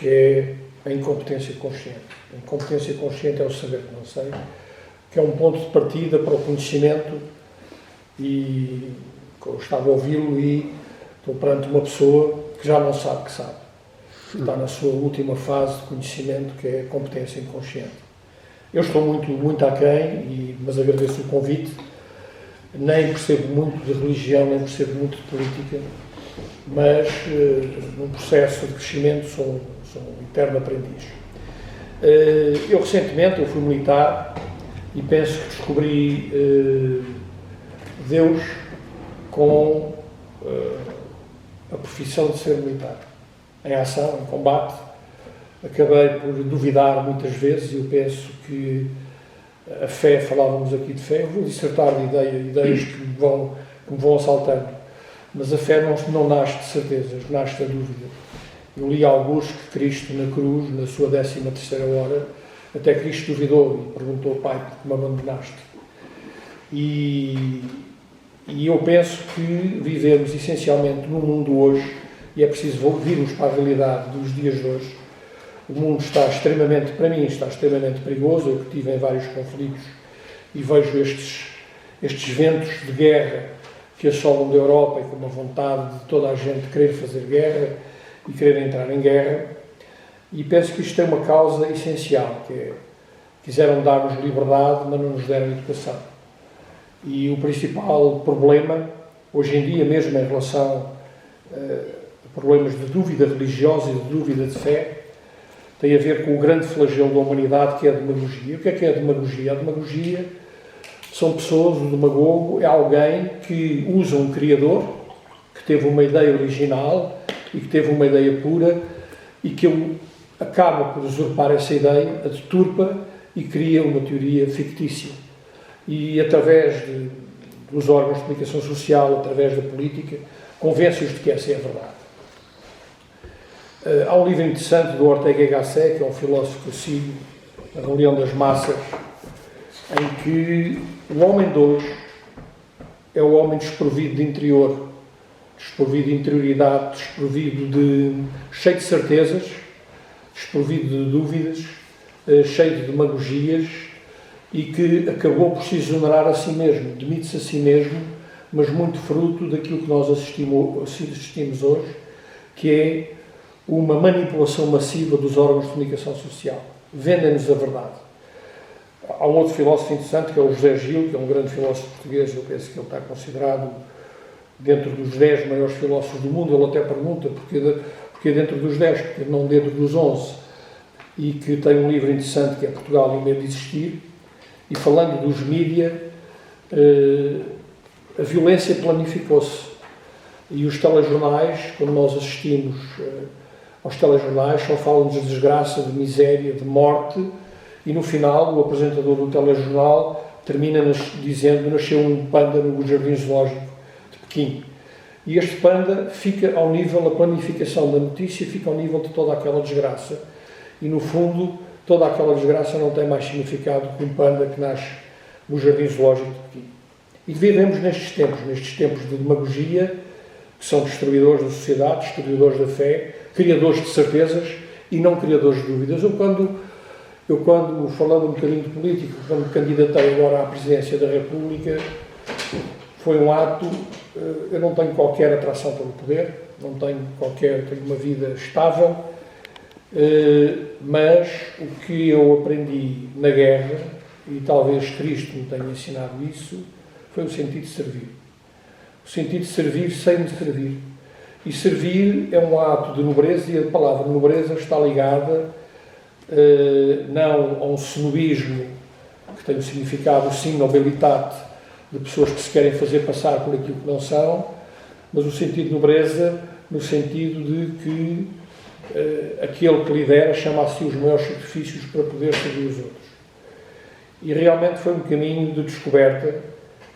que é a incompetência consciente. A incompetência consciente é o saber que não sei, que é um ponto de partida para o conhecimento, e eu estava a ouvi-lo e estou perante uma pessoa que já não sabe que sabe. Está na sua última fase de conhecimento, que é a competência inconsciente. Eu estou muito aquém, mas agradeço o convite. Nem percebo muito de religião, nem percebo muito de política, mas num processo de crescimento sou um eterno aprendiz. Eu recentemente fui militar e penso que descobri Deus com a profissão de ser militar. Em ação, em combate, acabei por duvidar muitas vezes, e eu penso que a fé, falávamos aqui de fé, eu vou dissertar de ideias que me vão assaltando, mas a fé não nasce de certezas, nasce da dúvida. Eu li alguns que Cristo na cruz, na sua 13ª hora, até Cristo duvidou e perguntou: Pai, por que me abandonaste? E eu penso que vivemos essencialmente no mundo hoje, e é preciso virmos para a realidade dos dias de hoje. O mundo está extremamente, para mim, está extremamente perigoso. Eu que estive em vários conflitos e vejo estes ventos de guerra que assolam da Europa, e com uma vontade de toda a gente querer fazer guerra e querer entrar em guerra. E penso que isto tem uma causa essencial, que é: quiseram dar-nos liberdade, mas não nos deram educação. E o principal problema, hoje em dia, mesmo em relação a problemas de dúvida religiosa e de dúvida de fé, tem a ver com o grande flagelo da humanidade, que é a demagogia. O que é a demagogia? A demagogia são pessoas, o demagogo é alguém que usa um criador, que teve uma ideia original e que teve uma ideia pura, e que ele acaba por usurpar essa ideia, a deturpa e cria uma teoria fictícia. E através dos órgãos de comunicação social, através da política, convence-os de que essa é a verdade. Há um livro interessante do Ortega y Gasset, que é um filósofo que eu sigo, A Rebelião das Massas, em que o homem de hoje é o homem desprovido de interior, desprovido de interioridade, cheio de certezas, desprovido de dúvidas, cheio de demagogias, e que acabou por se exonerar a si mesmo, demite-se a si mesmo, mas muito fruto daquilo que nós assistimos hoje, que é uma manipulação massiva dos órgãos de comunicação social. Vendem-nos a verdade. Há um outro filósofo interessante, que é o José Gil, que é um grande filósofo português. Eu penso que ele está considerado dentro dos 10 maiores filósofos do mundo. Ele até pergunta porque dentro dos 10, porque não dentro dos 11, e que tem um livro interessante que é Portugal e o Medo de Existir. E falando dos mídia, a violência planificou-se. E os telejornais, quando nós assistimos aos telejornais, só falam de desgraça, de miséria, de morte, e no final o apresentador do telejornal termina dizendo: nasceu um panda no Jardim Zoológico de Pequim. E este panda fica ao nível, a planificação da notícia fica ao nível de toda aquela desgraça. E no fundo, toda aquela desgraça não tem mais significado que um panda que nasce no Jardim Zoológico de Pequim. E vivemos nestes tempos de demagogia, que são destruidores da sociedade, destruidores da fé, criadores de certezas e não criadores de dúvidas. Eu quando falando um bocadinho de política, quando me candidatei agora à presidência da República, foi um ato. Eu não tenho qualquer atração pelo poder, tenho uma vida estável, mas o que eu aprendi na guerra, e talvez Cristo me tenha ensinado isso, foi o sentido de servir. O sentido de servir sem me servir. E servir é um ato de nobreza, e a palavra nobreza está ligada não a um snobismo, que tem o significado, sim, nobilitate, de pessoas que se querem fazer passar por aquilo que não são, mas o sentido de nobreza no sentido de que aquele que lidera chama a si os maiores sacrifícios para poder servir os outros. E realmente foi um caminho de descoberta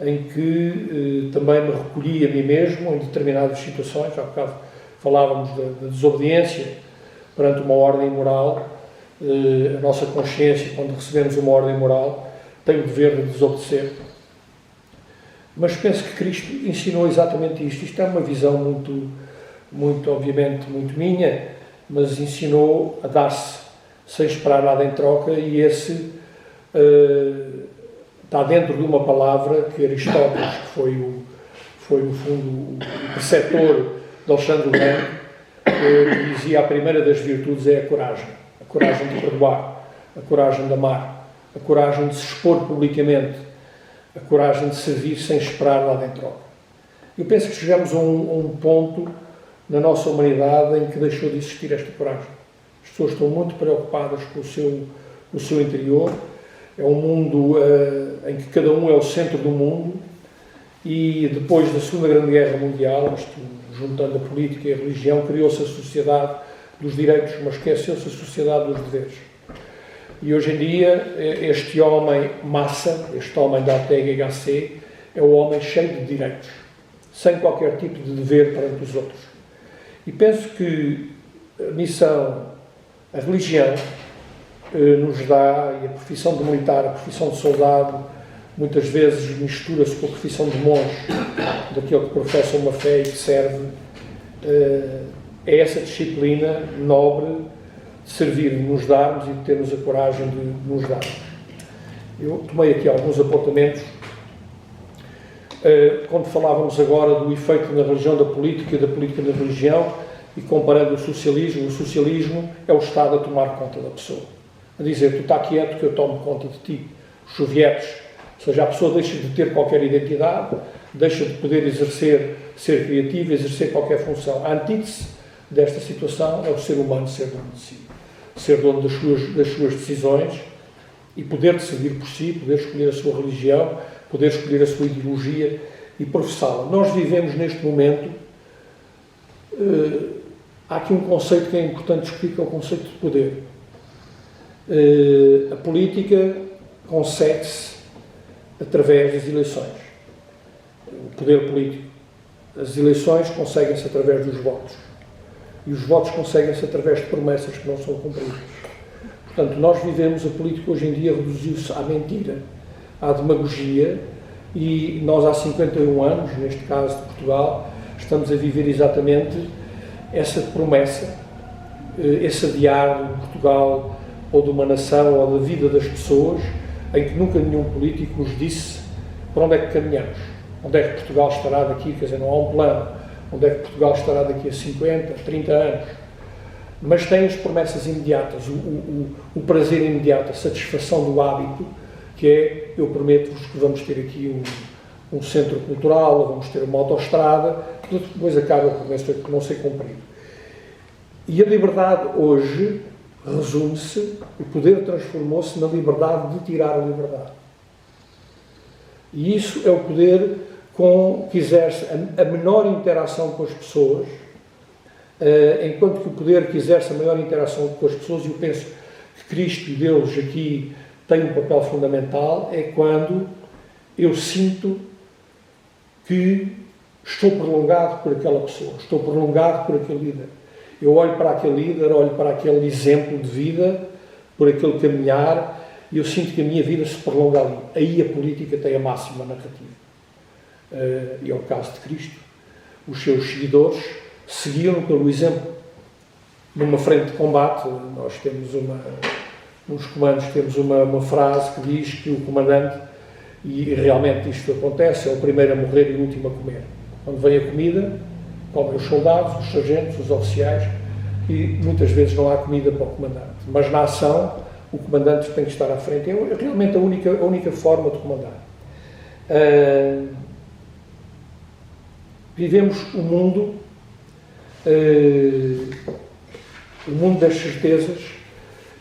em que também me recolhi a mim mesmo em determinadas situações. Há bocado falávamos da desobediência perante uma ordem moral. A nossa consciência, quando recebemos uma ordem moral, tem o dever de desobedecer. Mas penso que Cristo ensinou exatamente isto. Isto é uma visão muito obviamente, muito minha, mas ensinou a dar-se sem esperar nada em troca, e esse está dentro de uma palavra que Aristóteles, que foi no fundo o preceptor de Alexandre o Grande, dizia: a primeira das virtudes é a coragem de perdoar, a coragem de amar, a coragem de se expor publicamente, a coragem de servir sem esperar nada em troca. Eu penso que chegamos a um ponto na nossa humanidade em que deixou de existir esta coragem. As pessoas estão muito preocupadas com o seu interior. É um mundo em que cada um é o centro do mundo, e depois da Segunda Grande Guerra Mundial, juntando a política e a religião, criou-se a sociedade dos direitos, mas esqueceu-se a sociedade dos deveres. E hoje em dia, este homem massa, este homem da Ortega y Gasset, é o homem cheio de direitos, sem qualquer tipo de dever perante os outros. E penso que a missão, a religião, nos dá, e a profissão de militar, a profissão de soldado, muitas vezes mistura-se com a profissão de monge, daquele que professa uma fé e que serve, é essa disciplina nobre de servir, de nos darmos e de termos a coragem de nos dar. Eu tomei aqui alguns apontamentos. Quando falávamos agora do efeito na religião da política e da política na religião, e comparando o socialismo é o Estado a tomar conta da pessoa. A dizer: tu está quieto que eu tomo conta de ti. Os sovietes, ou seja, a pessoa deixa de ter qualquer identidade, deixa de poder exercer, ser criativa, exercer qualquer função. A antítese desta situação é o ser humano ser dono de si, ser dono das suas decisões e poder decidir por si, poder escolher a sua religião, poder escolher a sua ideologia e professá-la. Nós vivemos neste momento, há aqui um conceito que é importante discutir, que é o conceito de poder. A política consegue-se através das eleições. O poder político. As eleições conseguem-se através dos votos. E os votos conseguem-se através de promessas que não são cumpridas. Portanto, nós vivemos, a política hoje em dia reduziu-se à mentira, à demagogia, e nós há 51 anos, neste caso de Portugal, estamos a viver exatamente essa promessa, esse adiar de Portugal, ou de uma nação, ou da vida das pessoas, em que nunca nenhum político nos disse para onde é que caminhamos, onde é que Portugal estará daqui, quer dizer, não há um plano, onde é que Portugal estará daqui a 50, 30 anos, mas tem as promessas imediatas, o prazer imediato, a satisfação do hábito, que é: eu prometo-vos que vamos ter aqui um centro cultural, vamos ter uma autoestrada, depois acaba por não ser cumprido. E a liberdade hoje resume-se, o poder transformou-se na liberdade de tirar a liberdade. E isso é o poder que exerce a menor interação com as pessoas, enquanto que o poder que exerce a maior interação com as pessoas, e eu penso que Cristo e Deus aqui têm um papel fundamental, é quando eu sinto que estou prolongado por aquela pessoa, estou prolongado por aquele líder. Eu olho para aquele líder, olho para aquele exemplo de vida, por aquele caminhar, e eu sinto que a minha vida se prolonga ali. Aí a política tem a máxima narrativa. E é o caso de Cristo. Os seus seguidores seguiram pelo exemplo. Numa frente de combate, nós temos nos comandos temos uma frase que diz que o comandante, e realmente isto acontece, é o primeiro a morrer e o último a comer. Quando vem a comida, comem os soldados, os sargentos, os oficiais, e muitas vezes não há comida para o comandante. Mas na ação, o comandante tem que estar à frente. É realmente a única forma de comandar. Vivemos um mundo das certezas,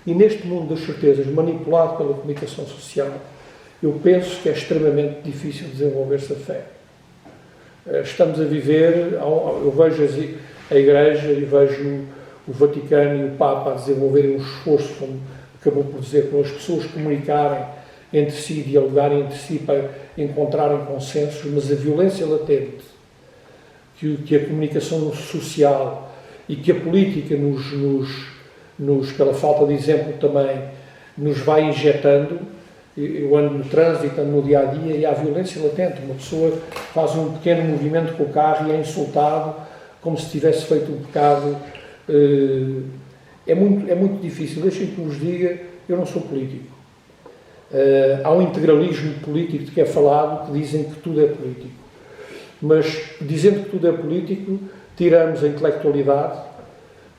e neste mundo das certezas, manipulado pela comunicação social, eu penso que é extremamente difícil desenvolver-se a fé. Estamos a viver, eu vejo a Igreja e vejo o Vaticano e o Papa a desenvolverem um esforço, como acabou por dizer, com as pessoas comunicarem entre si, dialogarem entre si para encontrarem consensos, mas a violência latente que a comunicação social e que a política pela falta de exemplo também, nos vai injetando. Eu ando no trânsito, ando no dia-a-dia, e há violência latente. Uma pessoa faz um pequeno movimento com o carro e é insultado como se tivesse feito um pecado é muito difícil. Deixem que vos diga, eu não sou político. Há um integralismo político de que é falado, que dizem que tudo é político. Mas, dizendo que tudo é político, tiramos a intelectualidade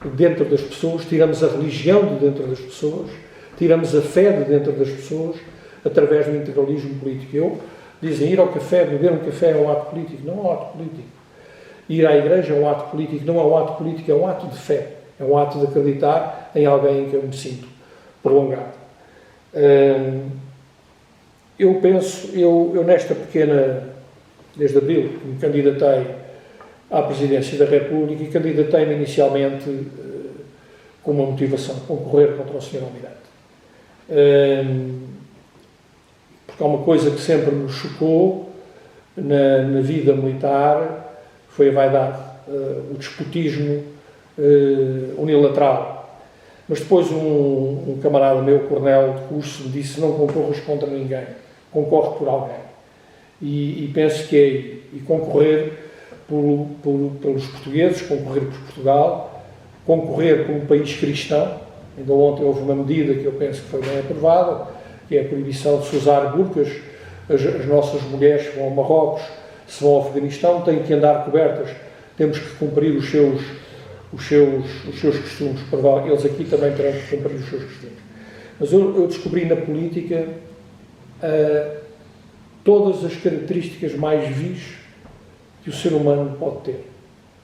de dentro das pessoas, tiramos a religião de dentro das pessoas, tiramos a fé de dentro das pessoas, através do integralismo político. Dizem, ir ao café, beber um café é um ato político. Não é um ato político. Ir à igreja é um ato político. Não é um ato político, é um ato de fé. É um ato de acreditar em alguém em que eu me sinto prolongado. Eu penso, eu nesta pequena, desde abril, que me candidatei à presidência da República, e candidatei-me inicialmente com uma motivação, concorrer contra o Sr. Almirante. Porque há uma coisa que sempre me chocou na vida militar, foi a vaidade, o despotismo unilateral. Mas depois um camarada meu, coronel de curso, me disse: não concorras contra ninguém, concorre por alguém. E penso que é e concorrer pelos portugueses, concorrer por Portugal, concorrer por um país cristão. Ainda ontem houve uma medida que eu penso que foi bem aprovada, que é a proibição de se usar burcas. As nossas mulheres que vão ao Marrocos, se vão ao Afeganistão, têm que andar cobertas. Temos que cumprir os seus costumes. Eles aqui também terão que cumprir os seus costumes. Mas eu descobri na política todas as características mais vis que o ser humano pode ter.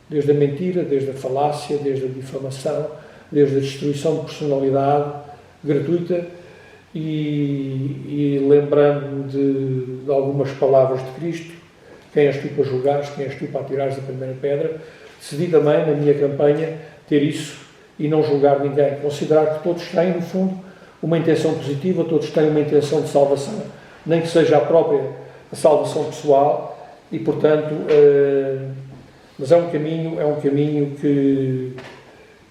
Desde a mentira, desde a falácia, desde a difamação, desde a destruição de personalidade gratuita, e lembrando-me de algumas palavras de Cristo: quem és tu para julgares, quem és tu para atirares a primeira pedra. Decidi também, na minha campanha, ter isso e não julgar ninguém. Considerar que todos têm, no fundo, uma intenção positiva, todos têm uma intenção de salvação, nem que seja a salvação pessoal, e, portanto, mas é um caminho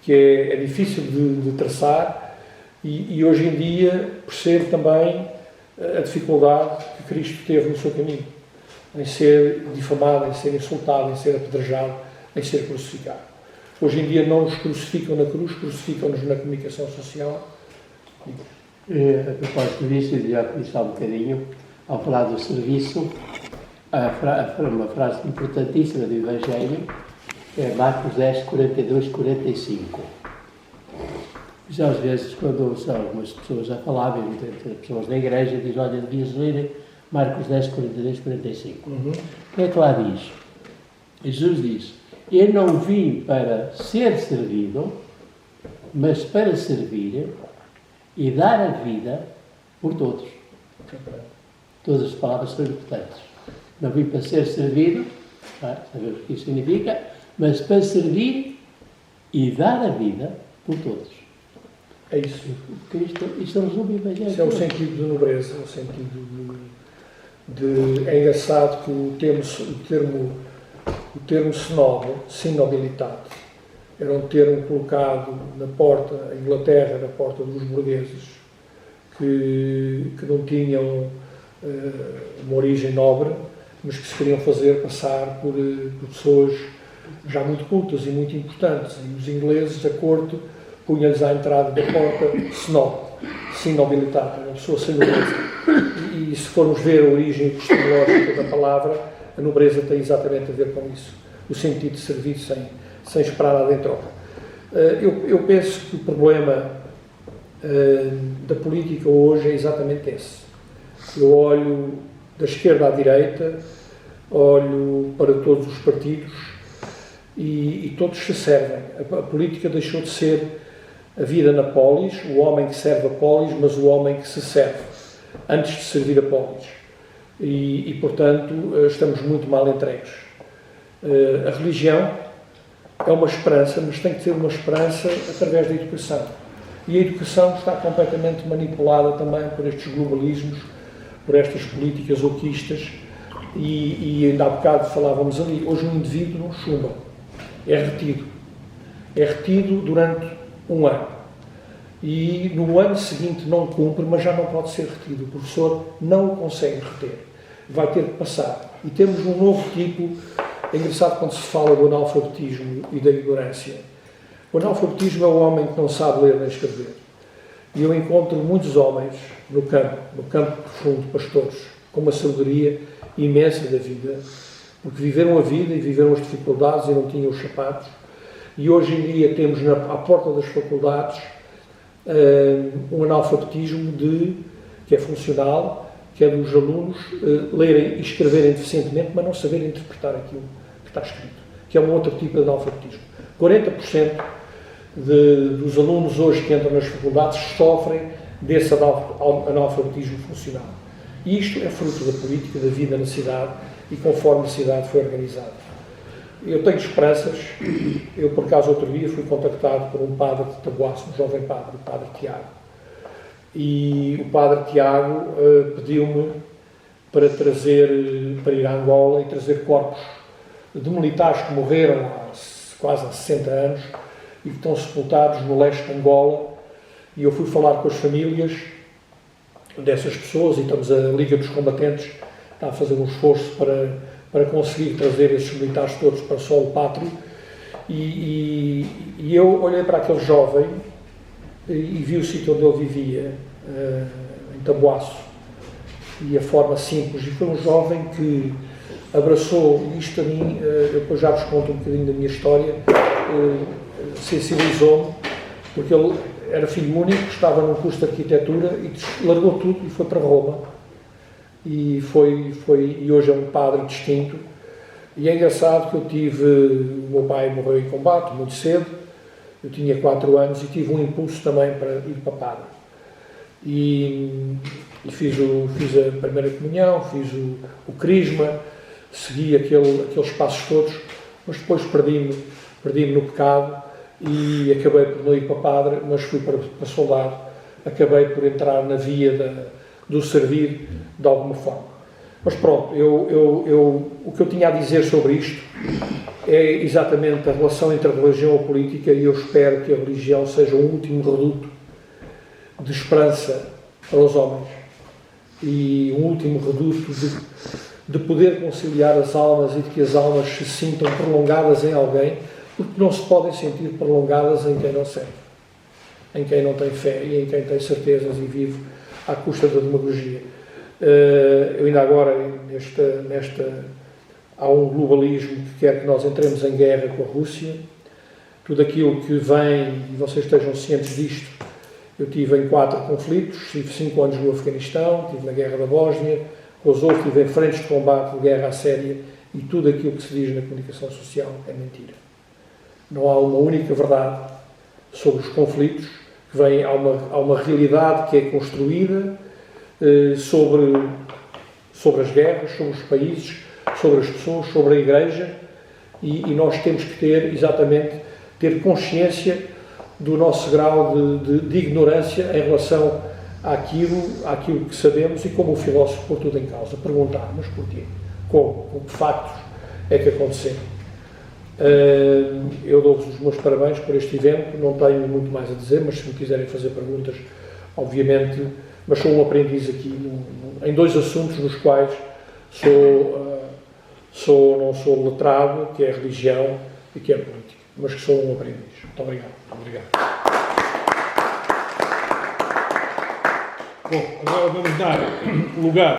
que é difícil de traçar, e hoje em dia percebo também a dificuldade que Cristo teve no seu caminho, em ser difamado, em ser insultado, em ser apedrejado, em ser crucificado. Hoje em dia não nos crucificam na cruz, crucificam-nos na comunicação social. A propósito disso, eu já disse há um bocadinho, ao falar do serviço, uma frase importantíssima do Evangelho, é Marcos 10, 42, 45. Já às vezes, quando ouço algumas pessoas a falar, entre pessoas da igreja, diz: olha, devias ler Marcos 10, 42, 45. O que é que lá diz? Jesus diz: eu não vim para ser servido, mas para servir e dar a vida por todos. Todas as palavras são importantes. Não vim para ser servido, sabemos o que isso significa, mas para servir e dar a vida por todos. É isso. Isto resume o Evangelho. Isso é o sentido de nobreza, o sentido é engraçado que o termo sinobilidade, era um termo colocado na porta, em Inglaterra, na porta dos burgueses, que não tinham uma origem nobre, mas que se queriam fazer passar por pessoas já muito cultas e muito importantes. E os ingleses, da corte, punham-lhes à entrada da porta sinobilidade, uma pessoa sem nobreza. E se formos ver a origem epistemológica da palavra, a nobreza tem exatamente a ver com isso, o sentido de servir sem esperar nada em troca. Eu penso que o problema da política hoje é exatamente esse. Eu olho da esquerda à direita, olho para todos os partidos e todos se servem. A política deixou de ser a vida na polis, o homem que serve a polis, mas o homem que se serve antes de servir a polis. E portanto, estamos muito mal entregues. A religião é uma esperança, mas tem que ser uma esperança através da educação. E a educação está completamente manipulada também por estes globalismos, por estas políticas oquistas, e ainda há bocado falávamos ali, hoje um indivíduo não chumba, é retido durante um ano, e no ano seguinte não cumpre, mas já não pode ser retido, o professor não o consegue reter, vai ter que passar, e temos um novo tipo. É engraçado quando se fala do analfabetismo e da ignorância. O analfabetismo é o homem que não sabe ler nem escrever. E eu encontro muitos homens no campo profundo, pastores, com uma sabedoria imensa da vida, porque viveram a vida e viveram as dificuldades e não tinham os sapatos. E hoje em dia temos à porta das faculdades um analfabetismo que é funcional, que é dos alunos lerem e escreverem deficientemente, mas não saberem interpretar aquilo que está escrito, que é um outro tipo de analfabetismo. 40% dos alunos hoje que entram nas faculdades sofrem desse analfabetismo funcional. E isto é fruto da política, da vida na cidade e conforme a cidade foi organizada. Eu tenho esperanças. Eu, por acaso, outro dia fui contactado por um padre de Taboaço, um jovem padre, o padre Tiago. E o padre Tiago pediu-me para ir a Angola e trazer corpos de militares que morreram há quase 60 anos e que estão sepultados no leste de Angola. E eu fui falar com as famílias dessas pessoas e a Liga dos Combatentes está a fazer um esforço para conseguir trazer esses militares todos para o solo pátrio. E eu olhei para aquele jovem e vi o sítio onde ele vivia, em Taboaço, e a forma simples. E foi um jovem que abraçou isto a mim. Eu depois já vos conto um bocadinho da minha história. Sensibilizou-me, porque ele era filho único, estava num curso de arquitetura e largou tudo e foi para Roma. E hoje é um padre distinto. E é engraçado que o meu pai morreu em combate muito cedo, eu tinha 4 anos e tive um impulso também para ir para padre. E fiz a primeira comunhão, fiz o crisma, segui aqueles passos todos, mas depois perdi-me no pecado e acabei por não ir para padre, mas fui para soldado, acabei por entrar na via do servir de alguma forma. Mas pronto, o que eu tinha a dizer sobre isto é exatamente a relação entre a religião e a política, e eu espero que a religião seja o último reduto de esperança para os homens e um último reduto de poder conciliar as almas e de que as almas se sintam prolongadas em alguém, porque não se podem sentir prolongadas em quem não serve, em quem não tem fé e em quem tem certezas e vive à custa da demagogia. Eu ainda agora, há um globalismo que quer que nós entremos em guerra com a Rússia. Tudo aquilo que vem, e vocês estejam cientes disto, eu tive em 4 conflitos, tive 5 anos no Afeganistão, estive na guerra da Bósnia, Kosovo, estive em frentes de combate de guerra à Síria, e tudo aquilo que se diz na comunicação social é mentira. Não há uma única verdade sobre os conflitos, que vem, há uma realidade que é construída sobre as guerras, sobre os países, sobre as pessoas, sobre a Igreja, e nós temos que ter consciência do nosso grau de ignorância em relação àquilo que sabemos, e como o filósofo pôr tudo em causa, perguntar, mas porquê? Como? Com que factos é que aconteceram? Eu dou-vos os meus parabéns por este evento, não tenho muito mais a dizer, mas se me quiserem fazer perguntas, obviamente, mas sou um aprendiz aqui em 2 assuntos nos quais não sou letrado, que é a religião e que é a política, mas que sou um aprendiz. Muito obrigado. Bom, agora vamos dar lugar